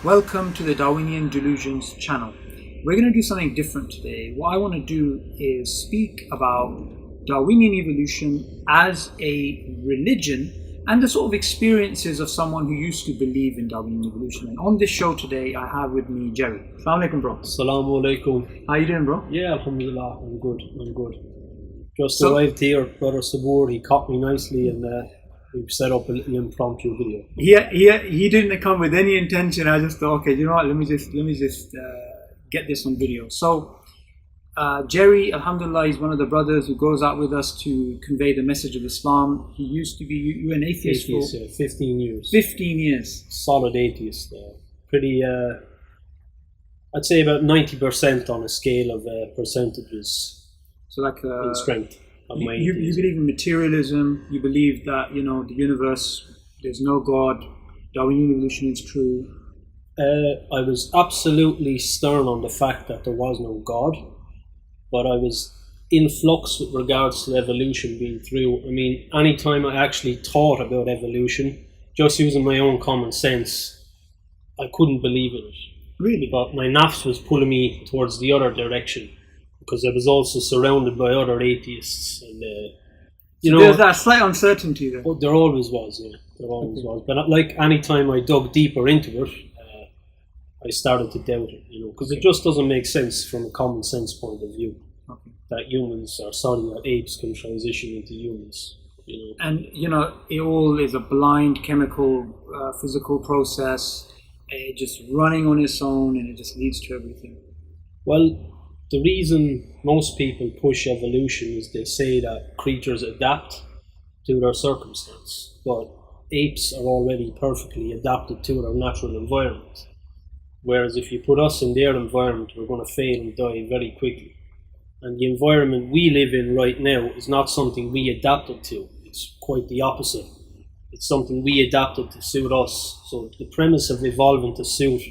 Welcome to the Darwinian Delusions channel. We're going to do something different today. What I want to do is speak about Darwinian evolution as a religion and the sort of experiences of someone who used to believe in Darwinian evolution. And on this show today, I have with me Jerry. Assalamu alaikum, bro. Assalamu alaikum. How you doing, bro? Yeah, alhamdulillah, I'm good. Just arrived here, Brother Sabur, he caught me nicely and we've set up a little impromptu video. He didn't come with any intention. I just thought, okay, you know what, let me just get this on video. So Jerry, alhamdulillah, he's one of the brothers who goes out with us to convey the message of Islam. He used to be, you were an atheist for 15 years. 15 years. Solid atheist. Pretty, I'd say about 90% on a scale of percentages. So like in strength. You believe in materialism, you believe that, you know, the universe, there's no God, Darwinian evolution is true. I was absolutely stern on the fact that there was no God, but I was in flux with regards to evolution being true. I mean, anytime I actually thought about evolution, just using my own common sense, I couldn't believe in it. Really? But my nafs was pulling me towards the other direction, because I was also surrounded by other atheists, and so there's that slight uncertainty there. Oh, there always was, yeah. There always was. But like any time I dug deeper into it, I started to doubt it, you know, because it just doesn't make sense from a common sense point of view that apes can transition into humans. You know. And you know, it all is a blind chemical, physical process, just running on its own, and it just leads to everything. Well, the reason most people push evolution is they say that creatures adapt to their circumstance, but apes are already perfectly adapted to their natural environment. Whereas if you put us in their environment, we're going to fail and die very quickly. And the environment we live in right now is not something we adapted to. It's quite the opposite. It's something we adapted to suit us. So the premise of evolving to suit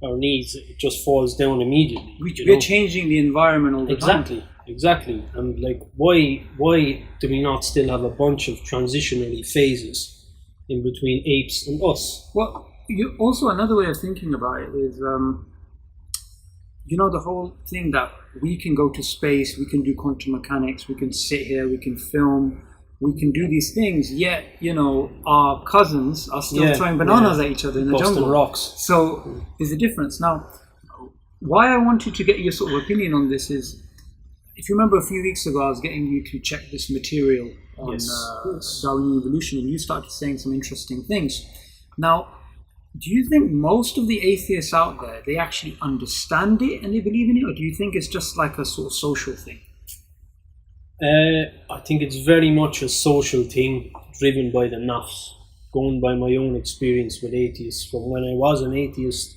our needs, it just falls down immediately. We're changing the environment all the time. Exactly. And like, why do we not still have a bunch of transitionary phases in between apes and us? Well, also another way of thinking about it is, you know, the whole thing that we can go to space, we can do quantum mechanics, we can sit here, we can film, we can do these things, yet, you know, our cousins are still throwing bananas at each other in the jungle. Rocks. So there's a difference. Now, why I wanted to get your sort of opinion on this is, if you remember a few weeks ago, I was getting you to check this material on Darwinian evolution, and you started saying some interesting things. Now, do you think most of the atheists out there, they actually understand it and they believe in it, or do you think it's just like a sort of social thing? I think it's very much a social thing driven by the nafs, going by my own experience with atheists from when I was an atheist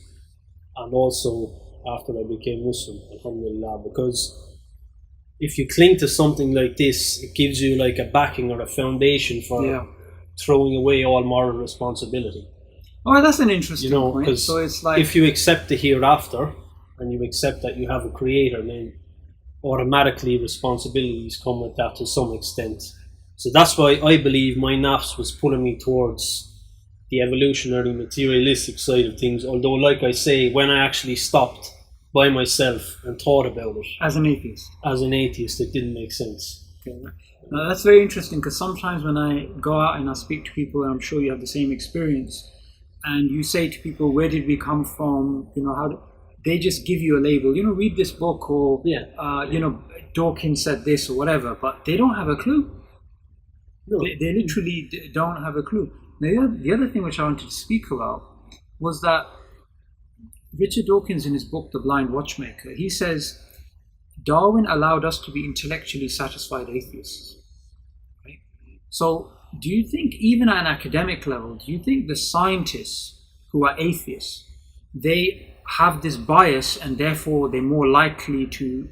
and also after I became Muslim, alhamdulillah, because if you cling to something like this, it gives you like a backing or a foundation for throwing away all moral responsibility. Oh, that's an interesting point. So it's like, if you accept the hereafter and you accept that you have a creator, then automatically responsibilities come with that to some extent. So that's why I believe my nafs was pulling me towards the evolutionary materialistic side of things, although like I say, when I actually stopped by myself and thought about it as an atheist, it didn't make sense. Okay. Now, that's very interesting, because sometimes when I go out and I speak to people, and I'm sure you have the same experience, and you say to people, where did we come from, you know, they just give you a label, you know, read this book, or you know, Dawkins said this or whatever, but they don't have a clue. No. They literally don't have a clue. Now, the other thing which I wanted to speak about was that Richard Dawkins, in his book The Blind Watchmaker, he says Darwin allowed us to be intellectually satisfied atheists. Right? So do you think, even at an academic level, do you think the scientists who are atheists, they have this bias and therefore they're more likely to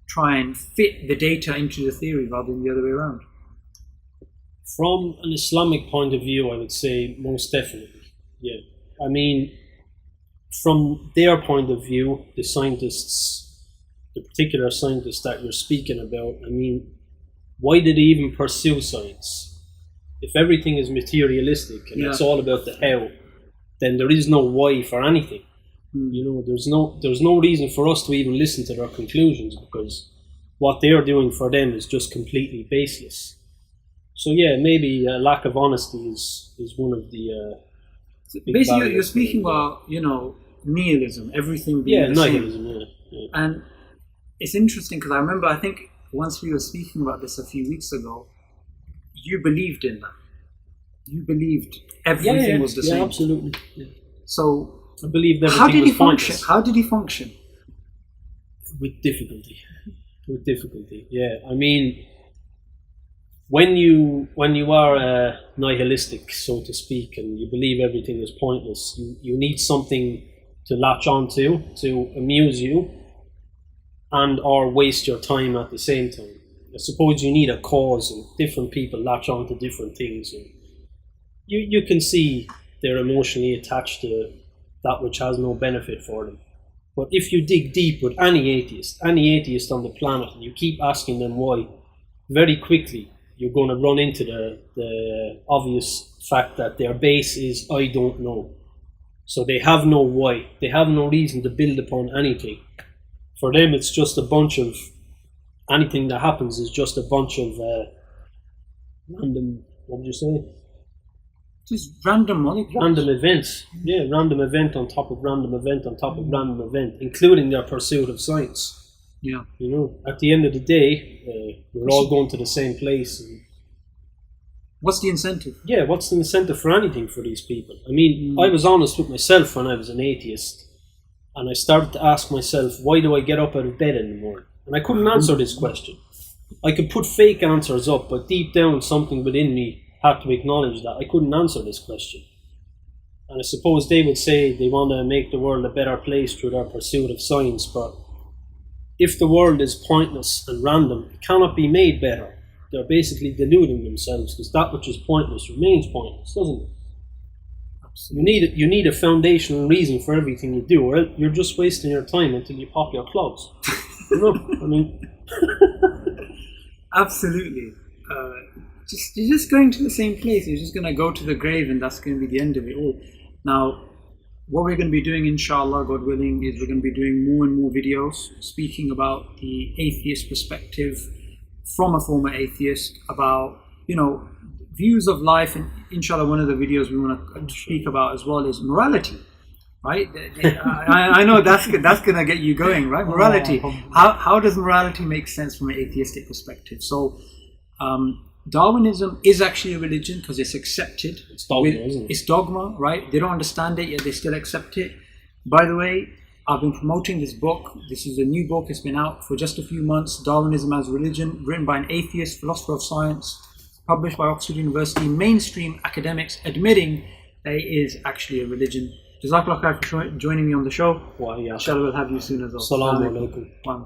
try and fit the data into the theory rather than the other way around? From an Islamic point of view, I would say most definitely, yeah. I mean, from their point of view, the scientists, the particular scientists that you're speaking about, I mean, why did they even pursue science? If everything is materialistic and it's all about the how, then there is no why for anything. You know, there's no reason for us to even listen to their conclusions, because what they are doing for them is just completely baseless. So yeah, maybe lack of honesty is one of the big basically barriers you're speaking for them. about, you know, nihilism, everything being Yeah, the same. nihilism. Yeah. And it's interesting because I remember, I think once we were speaking about this a few weeks ago, you believed in that. You believed everything was the same. Yeah, absolutely. Yeah. So I believed everything how did he was function? pointless. How did he function? With difficulty. With difficulty, yeah. I mean, when you are nihilistic, so to speak, and you believe everything is pointless, you need something to latch onto to amuse you and or waste your time at the same time. I suppose you need a cause, and different people latch on to different things, and you can see they're emotionally attached to that which has no benefit for them. But if you dig deep with any atheist on the planet, and you keep asking them why, very quickly you're going to run into the obvious fact that their base is I don't know. So they have no why, they have no reason to build upon anything. For them it's just a bunch of, anything that happens is just a bunch of random, what would you say? Just random molecules. Random events. Yeah, random event on top of random event on top of random event, including their pursuit of science. Yeah. You know, at the end of the day, we're all going to the same place. And what's the incentive? yeah, what's the incentive for anything for these people? I mean, I was honest with myself when I was an atheist, and I started to ask myself, why do I get up out of bed in the morning? And I couldn't answer this question. I could put fake answers up, but deep down something within me had to acknowledge that I couldn't answer this question. And I suppose they would say they want to make the world a better place through their pursuit of science, but if the world is pointless and random, it cannot be made better. They're basically deluding themselves, because that which is pointless remains pointless, doesn't it? Absolutely. You need a foundational reason for everything you do, or you're just wasting your time until you pop your clogs. You know, I mean... Absolutely. You're just going to the same place. You're just going to go to the grave, and that's going to be the end of it all. Now, what we're going to be doing, inshallah, God willing, is we're going to be doing more and more videos speaking about the atheist perspective from a former atheist, about, you know, views of life. And inshallah, one of the videos we want to speak about as well is morality. Right? I know that's going to get you going, right? Morality. How does morality make sense from an atheistic perspective? So, Darwinism is actually a religion because it's accepted. It's dogma, isn't it? It's dogma, right? They don't understand it, yet they still accept it. By the way, I've been promoting this book. This is a new book. It's been out for just a few months. Darwinism as Religion, written by an atheist, philosopher of science, published by Oxford University. Mainstream academics admitting that it is actually a religion. Jazakallah khair for joining me on the show. Well, yeah. Inshallah, we'll have you soon as well. Assalamu alaikum.